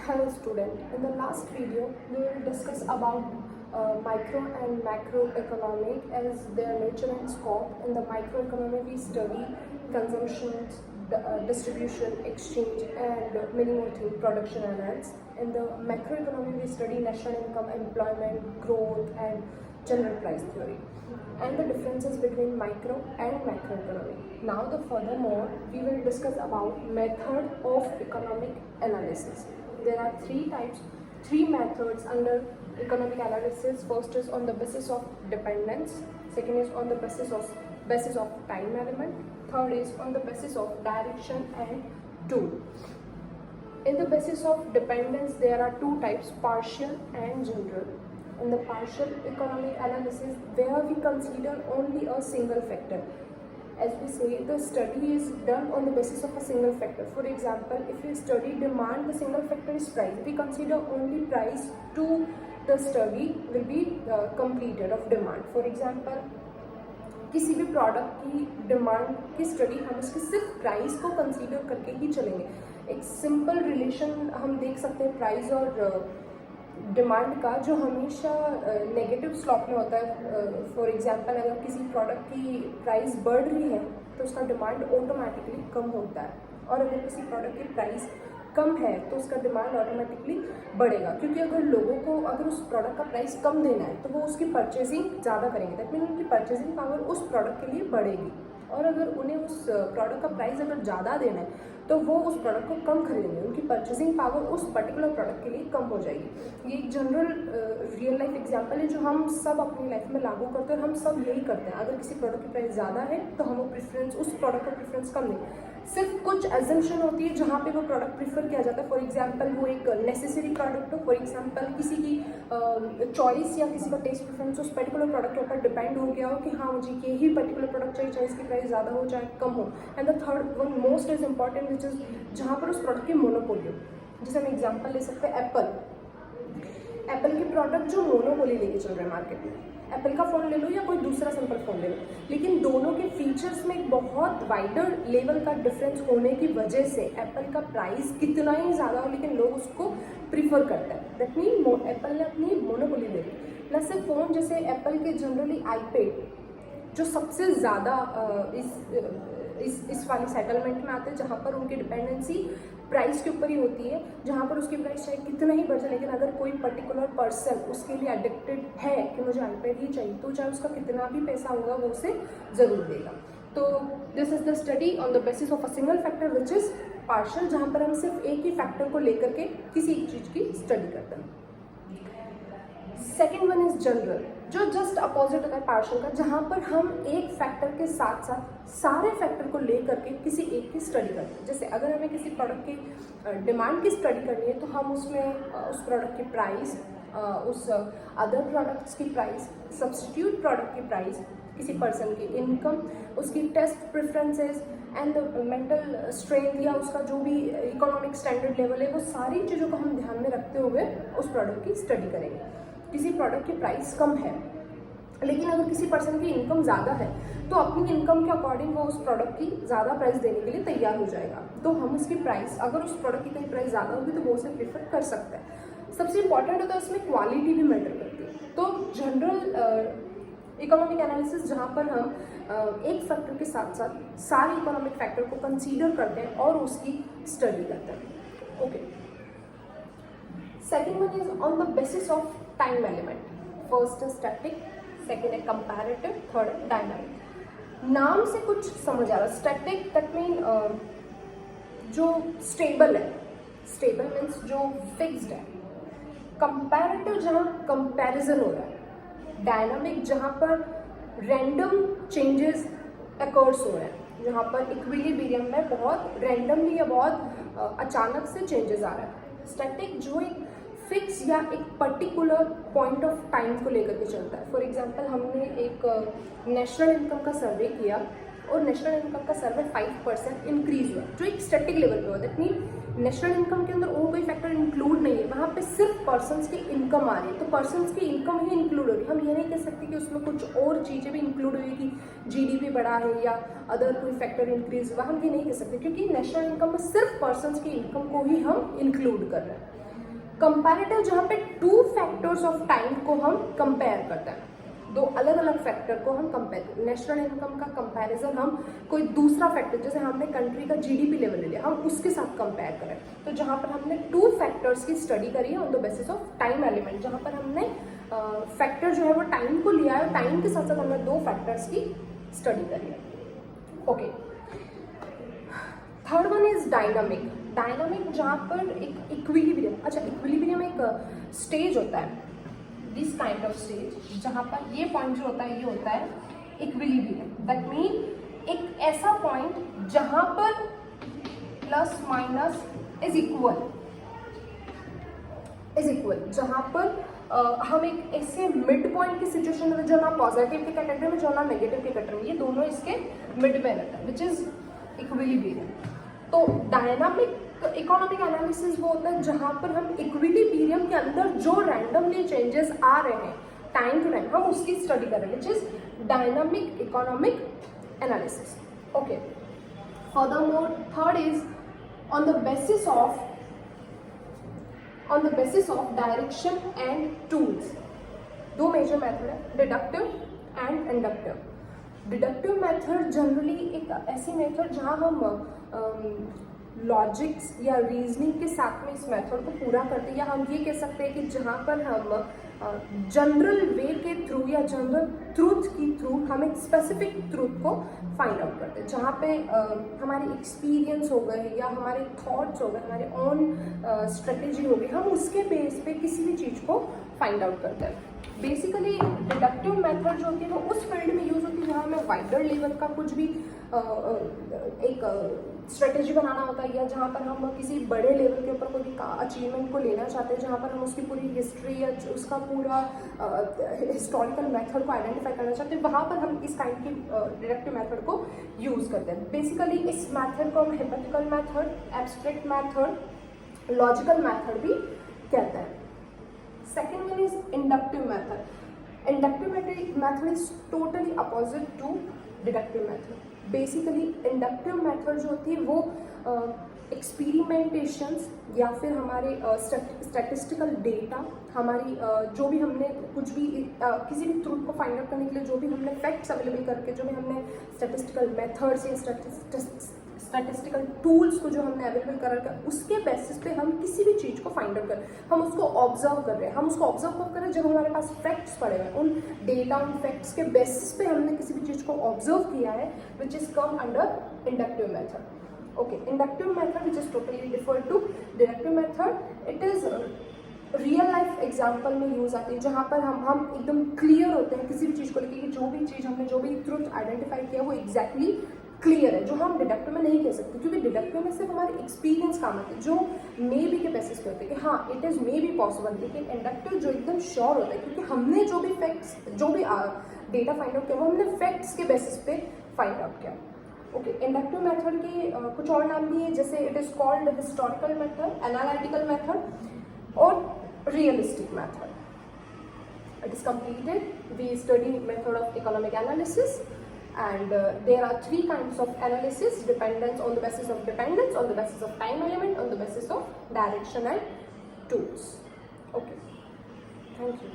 Hello student, in the last video we will discuss about micro and macroeconomic as their nature and scope. In the microeconomic we study consumption, distribution, exchange and many more things, production and else. In the macroeconomic we study national income, employment, growth and general price theory and the differences between micro and macroeconomic. Now furthermore we will discuss about method of economic analysis. There are three methods under economic analysis. First is on the basis of dependence, second is on the basis of time element, third is on the basis of direction and tool. In the basis of dependence there are two types, partial and general. In the partial economic analysis where we consider only a single factor. As we say, the study is done on the basis of a single factor. For example, if we study demand, the single factor is price. We consider only price to the study will be completed of demand. For example, किसी भी product की demand की study हम उसके सिर्फ price को consider करके ही चलेंगे. एक सिंपल रिलेशन हम देख सकते हैं प्राइस और डिमांड का, जो हमेशा नेगेटिव स्लॉप में होता है. फॉर एग्जांपल, अगर किसी प्रोडक्ट की प्राइस बढ़ रही है तो उसका डिमांड ऑटोमेटिकली कम होता है, और अगर किसी प्रोडक्ट की प्राइस कम है तो उसका डिमांड ऑटोमेटिकली बढ़ेगा. क्योंकि अगर उस प्रोडक्ट का प्राइस कम देना है तो वो उसकी परचेजिंग ज़्यादा करेंगे. दैट मीन उनकी परचेजिंग पावर उस प्रोडक्ट के लिए बढ़ेगी, और अगर उन्हें उस प्रोडक्ट का प्राइस अगर ज़्यादा देना है तो वो उस प्रोडक्ट को कम खरीदेंगे. उनकी परचेजिंग पावर उस पर्टिकुलर प्रोडक्ट के लिए कम हो जाएगी. ये एक जनरल रियल लाइफ एग्जांपल है जो हम सब अपनी लाइफ में लागू करते हैं, और हम सब यही करते हैं. अगर किसी प्रोडक्ट की प्राइस ज़्यादा है तो हम उस प्रोडक्ट को प्रेफरेंस कम दें. सिर्फ कुछ एजम्पशन होती है जहाँ पे वो प्रोडक्ट प्रीफर किया जाता है. फॉर एग्जांपल, वो एक नेसेसरी प्रोडक्ट हो. फॉर एग्जांपल, किसी की चॉइस या किसी का टेस्ट प्रेफरेंस उस पर्टिकुलर प्रोडक्ट के ऊपर डिपेंड हो गया हो कि हाँ मुझे ये ही पर्टिकुलर प्रोडक्ट चाहिए, चाहे इसकी प्राइस ज़्यादा हो चाहे कम हो. And the third one most is important which is जहाँ पर उस प्रोडक्ट की मोनोपोली हो. जैसे हम एग्जाम्पल ले सकते हैं एप्पल के प्रोडक्ट जो मोनोपोली लेके चल रहे हैं मार्केट में. एप्पल का फ़ोन ले लो या कोई दूसरा सिंपल फ़ोन ले लो, लेकिन दोनों के फीचर्स में एक बहुत वाइडर लेवल का डिफरेंस होने की वजह से एप्पल का प्राइस कितना ही ज़्यादा हो लेकिन लोग उसको प्रीफर करते हैं. दैट मीन एप्पल ने अपनी मोनोपोली ले ली. न सिर्फ फ़ोन, जैसे एप्पल के जनरली आईपैड जो सबसे ज़्यादा इस वाली सेटलमेंट में आते हैं, जहाँ पर उनकी डिपेंडेंसी प्राइस के ऊपर ही होती है, जहाँ पर उसकी प्राइस चाहे कितना ही बढ़ जाए, लेकिन अगर कोई पर्टिकुलर पर्सन उसके लिए एडिक्टेड है कि मुझे आईपैड ही चाहिए, तो चाहे उसका कितना भी पैसा होगा वो उसे ज़रूर देगा. तो this is the study on the basis of a single factor which is partial, जहाँ पर हम सिर्फ एक ही फैक्टर को लेकर के किसी एक चीज़ की स्टडी करते हैं. सेकेंड वन इज जनरल, जो जस्ट अपोजिट होता है पार्शियल का, जहाँ पर हम एक फैक्टर के साथ साथ सारे फैक्टर को लेकर के किसी एक की स्टडी करते हैं. जैसे अगर हमें किसी प्रोडक्ट की डिमांड की स्टडी करनी है तो हम उसमें उस प्रोडक्ट की प्राइस, उस अदर प्रोडक्ट्स की प्राइस, सब्स्टिट्यूट प्रोडक्ट की प्राइस, किसी पर्सन की इनकम, उसकी taste preferences and mental strength या उसका जो भी इकोनॉमिक स्टैंडर्ड लेवल है, वो सारी चीज़ों को हम ध्यान में रखते हुए उस प्रोडक्ट की स्टडी करेंगे. किसी प्रोडक्ट की प्राइस कम है लेकिन अगर किसी पर्सन की इनकम ज़्यादा है तो अपनी इनकम के अकॉर्डिंग वो उस प्रोडक्ट की ज़्यादा प्राइस देने के लिए तैयार हो जाएगा. तो हम उसकी प्राइस, अगर उस प्रोडक्ट की कहीं प्राइस ज़्यादा होगी तो वो उसे प्रेफर कर सकता है. सबसे इंपॉर्टेंट होता है इसमें क्वालिटी भी मैटर करती है. तो जनरल इकोनॉमिक एनालिसिस जहाँ पर हम एक फैक्टर के साथ साथ सारे इकोनॉमिक फैक्टर को कंसीडर करते हैं और उसकी स्टडी करते हैं. Okay. Second one is on the basis of time element. First है स्टैटिक, सेकेंड है कंपैरेटिव, थर्ड है डायनामिक. नाम से कुछ समझ आ रहा है. स्टैटिक दैट मीन जो स्टेबल है, स्टेबल मीन्स जो फिक्स्ड है. कंपैरेटिव जहाँ कंपैरिजन हो रहा है. डायनामिक जहाँ पर रैंडम चेंजेस अकर्स हो रहे हैं, जहाँ पर इक्विलिब्रियम में बहुत रैंडमली या बहुत अचानक से चेंजेस आ रहे हैं. स्टैटिक जो एक फिक्स या एक पर्टिकुलर पॉइंट ऑफ टाइम को लेकर के चलता है. फॉर एग्जांपल, हमने एक नेशनल इनकम का सर्वे किया और नेशनल इनकम का सर्वे 5% इंक्रीज हुआ, जो एक स्टैटिक लेवल पे हुआ. दैट मीन नेशनल इनकम के अंदर और कोई फैक्टर इंक्लूड नहीं है, वहाँ पे सिर्फ पर्सन्स की इनकम आ रही है. तो पर्सन्स की इनकम ही इंक्लूड हो रही है. हम ये नहीं कह सकते कि उसमें कुछ और चीज़ें भी इंक्लूड हुई कि जीडीपी बढ़ा है या अदर कोई फैक्टर इंक्रीज हुआ. हम ये नहीं कह सकते क्योंकि नेशनल इनकम में सिर्फ पर्सन्स की इनकम को ही हम इंक्लूड कर रहे हैं. कंपैरेटिव जहाँ पे 2 फैक्टर्स ऑफ टाइम को हम कंपेयर करते हैं, 2 अलग अलग फैक्टर को हम कंपेयर, नेशनल इनकम का कंपैरिजन हम कोई दूसरा फैक्टर, जैसे हमने कंट्री का जीडीपी लेवल ले लिया, हम उसके साथ कंपेयर करें, तो जहाँ पर हमने 2 फैक्टर्स की स्टडी करी है on the basis of time element, जहाँ पर हमने फैक्टर जो है वो टाइम को लिया है और टाइम के साथ साथ हमने 2 फैक्टर्स की स्टडी करी है। Okay, third one is dynamic. Dynamic जहाँ पर एक इक्विलिब्रियम, अच्छा इक्विलिब्रियम एक स्टेज होता है, दिस काइंड ऑफ स्टेज, जहाँ पर ये पॉइंट जो होता है ये होता है इक्विलिब्रियम। दैट मीन एक ऐसा पॉइंट जहाँ पर प्लस माइनस इज इक्वल, जहाँ पर हम एक ऐसे मिड पॉइंट की सिचुएशन में, जो ना पॉजिटिव के कैटेगरी में, जो ना नेगेटिव के कैटेगरी में, ये दोनों इसके मिड में रहता है, विच इज इक्विलिब्रियम। तो डायनामिक इकोनॉमिक एनालिसिस वो होता है जहाँ पर हम इक्विलिब्रियम के अंदर जो रैंडमली चेंजेस आ रहे हैं टाइम टू टाइम, हम उसकी स्टडी कर रहे हैं, which is dynamic economic analysis. Okay, furthermore third is on the basis of direction and tools. 2 major method है, deductive and inductive. Deductive method generally एक ऐसी मेथड जहाँ हम लॉजिक्स या रीजनिंग के साथ में इस मेथड को पूरा करते हैं, या हम ये कह सकते हैं कि जहाँ पर हम जनरल वे के थ्रू या जनरल ट्रूथ की थ्रू हम एक स्पेसिफिक ट्रूथ को फाइंड आउट करते हैं, जहाँ पे हमारे एक्सपीरियंस हो गए या हमारे थॉट्स हो गए, हमारे ओन स्ट्रेटेजी हो गई, हम उसके बेस पे किसी भी चीज़ को फाइंड आउट करते हैं। बेसिकली डिडक्टिव मेथड जो होती है वो उस फील्ड में यूज़ होती है जहाँ हमें वाइडर लेवल का कुछ भी एक स्ट्रेटेजी बनाना होता है, या जहाँ पर हम किसी बड़े लेवल के ऊपर कोई भी अचीवमेंट को लेना चाहते हैं, जहाँ पर हम उसकी पूरी हिस्ट्री या उसका पूरा हिस्टोरिकल मेथड को आइडेंटिफाई करना चाहते हैं, वहाँ पर हम इस काइंड की डिडक्टिव मेथड को यूज़ करते हैं। बेसिकली इस मेथड को हम hypothetical method, abstract method, logical method भी कहते हैं। Second one is inductive method. Inductive method is totally opposite to deductive method. Basically inductive method जो होती है वो एक्सपेरिमेंटेशंस या फिर हमारे स्टैटिस्टिकल डेटा, हमारी जो भी हमने कुछ भी किसी भी ट्रूथ को फाइंड आउट करने के लिए जो भी हमने फैक्ट्स अवेलेबल करके, जो भी हमने स्टैटिस्टिकल मेथड्स या स्टैटिस्टिकल टूल्स को जो हमने अवेलेबल करा, उसके बेसिस पे हम किसी भी चीज़ को फाइंड आउट करें, हम उसको ऑब्जर्व कर रहे हैं। हम उसको ऑब्जर्व कब कर रहे हैं? जब हमारे पास फैक्ट्स पड़े हुए हैं, उन डेटा उन फैक्ट्स के बेसिस पे हमने किसी भी चीज़ को ऑब्जर्व किया है, which is come under inductive method. Okay, inductive method which is totally different to deductive method. It is real life example में यूज आती है, जहाँ पर हम एकदम क्लियर होते हैं किसी भी चीज़ को लेकर कि जो भी चीज़ हमने जो भी ट्रुथ आइडेंटिफाई किया वो एग्जैक्टली क्लियर है, जो हम डिडक्टिव में नहीं कह सकते, क्योंकि डिडक्टिव में सिर्फ हमारे एक्सपीरियंस काम आते हैं, जो मे बी के बेसिस पे होते हैं कि हाँ it is may be possible. लेकिन इंडक्टिव जो एकदम श्योर होता है, क्योंकि हमने जो भी फैक्ट्स जो भी डेटा फाइंड आउट किया वो हमने फैक्ट्स के बेसिस पे फाइंड आउट किया। ओके, इंडक्टिव मेथड के कुछ और नाम भी है, जैसे it is called historical method, analytical method और realistic method. It is completed. We study method of economic analysis, and there are 3 kinds of analysis: dependence, on the basis of dependence, on the basis of time element, on the basis of direction and tools. Okay, thank you.